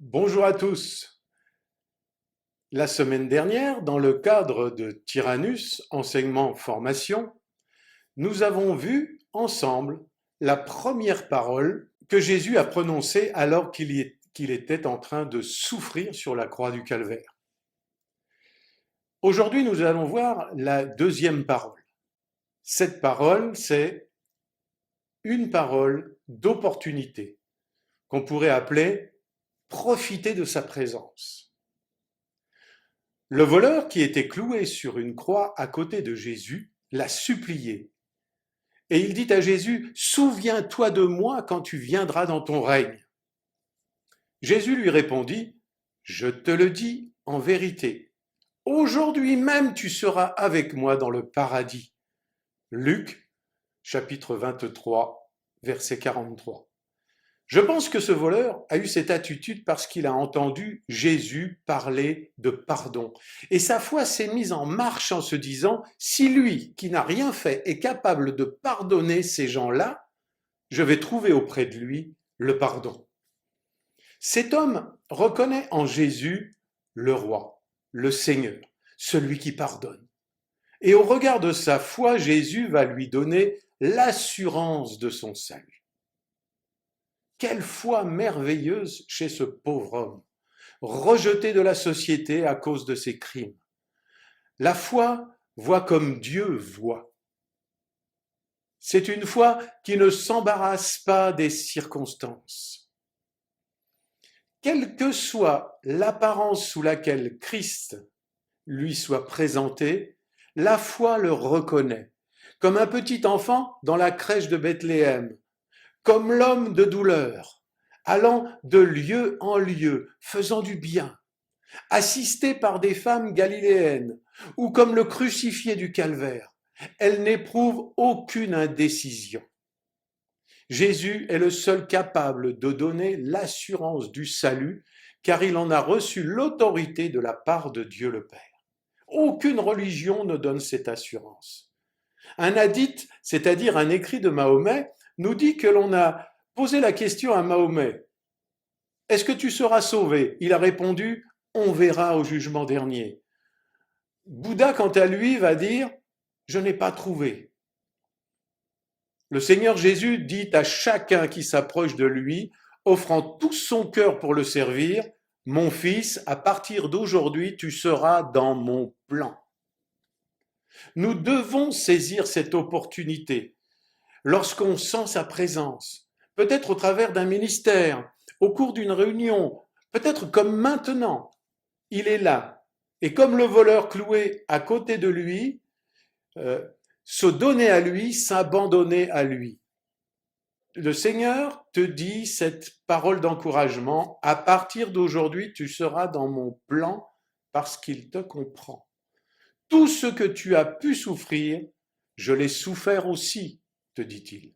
Bonjour à tous. La semaine dernière, dans le cadre de Tyrannus, enseignement formation, nous avons vu ensemble la première parole que Jésus a prononcée alors qu'il était en train de souffrir sur la croix du Calvaire. Aujourd'hui, nous allons voir la deuxième parole. Cette parole, c'est une parole d'opportunité, qu'on pourrait appeler profiter de sa présence. Le voleur qui était cloué sur une croix à côté de Jésus l'a supplié. Et il dit à Jésus, « Souviens-toi de moi quand tu viendras dans ton règne. » Jésus lui répondit, « Je te le dis en vérité, aujourd'hui même tu seras avec moi dans le paradis. » Luc, chapitre 23, verset 43. Je pense que ce voleur a eu cette attitude parce qu'il a entendu Jésus parler de pardon. Et sa foi s'est mise en marche en se disant, si lui, qui n'a rien fait, est capable de pardonner ces gens-là, je vais trouver auprès de lui le pardon. Cet homme reconnaît en Jésus le roi, le Seigneur, celui qui pardonne. Et au regard de sa foi, Jésus va lui donner l'assurance de son salut. Quelle foi merveilleuse chez ce pauvre homme, rejeté de la société à cause de ses crimes. La foi voit comme Dieu voit. C'est une foi qui ne s'embarrasse pas des circonstances. Quelle que soit l'apparence sous laquelle Christ lui soit présenté, la foi le reconnaît, comme un petit enfant dans la crèche de Bethléem, comme l'homme de douleur, allant de lieu en lieu, faisant du bien, assisté par des femmes galiléennes, ou comme le crucifié du calvaire, elle n'éprouve aucune indécision. Jésus est le seul capable de donner l'assurance du salut, car il en a reçu l'autorité de la part de Dieu le Père. Aucune religion ne donne cette assurance. Un hadith, c'est-à-dire un écrit de Mahomet, nous dit que l'on a posé la question à Mahomet, « Est-ce que tu seras sauvé ?» Il a répondu, « On verra au jugement dernier. » Bouddha, quant à lui, va dire, « Je n'ai pas trouvé. » Le Seigneur Jésus dit à chacun qui s'approche de lui, offrant tout son cœur pour le servir, « Mon fils, à partir d'aujourd'hui, tu seras dans mon plan. » Nous devons saisir cette opportunité lorsqu'on sent sa présence, peut-être au travers d'un ministère, au cours d'une réunion, peut-être comme maintenant, il est là. Et comme le voleur cloué à côté de lui, se donner à lui, s'abandonner à lui. Le Seigneur te dit cette parole d'encouragement, à partir d'aujourd'hui, tu seras dans mon plan parce qu'il te comprend. Tout ce que tu as pu souffrir, je l'ai souffert aussi, te dit-il.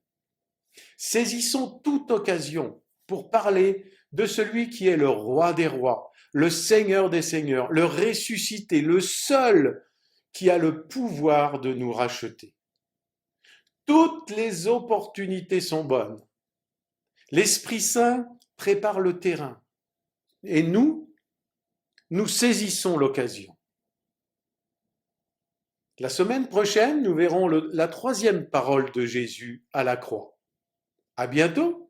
Saisissons toute occasion pour parler de celui qui est le roi des rois, le Seigneur des seigneurs, le ressuscité, le seul qui a le pouvoir de nous racheter. Toutes les opportunités sont bonnes. L'Esprit Saint prépare le terrain et nous saisissons l'occasion. La semaine prochaine, nous verrons la troisième parole de Jésus à la croix. À bientôt!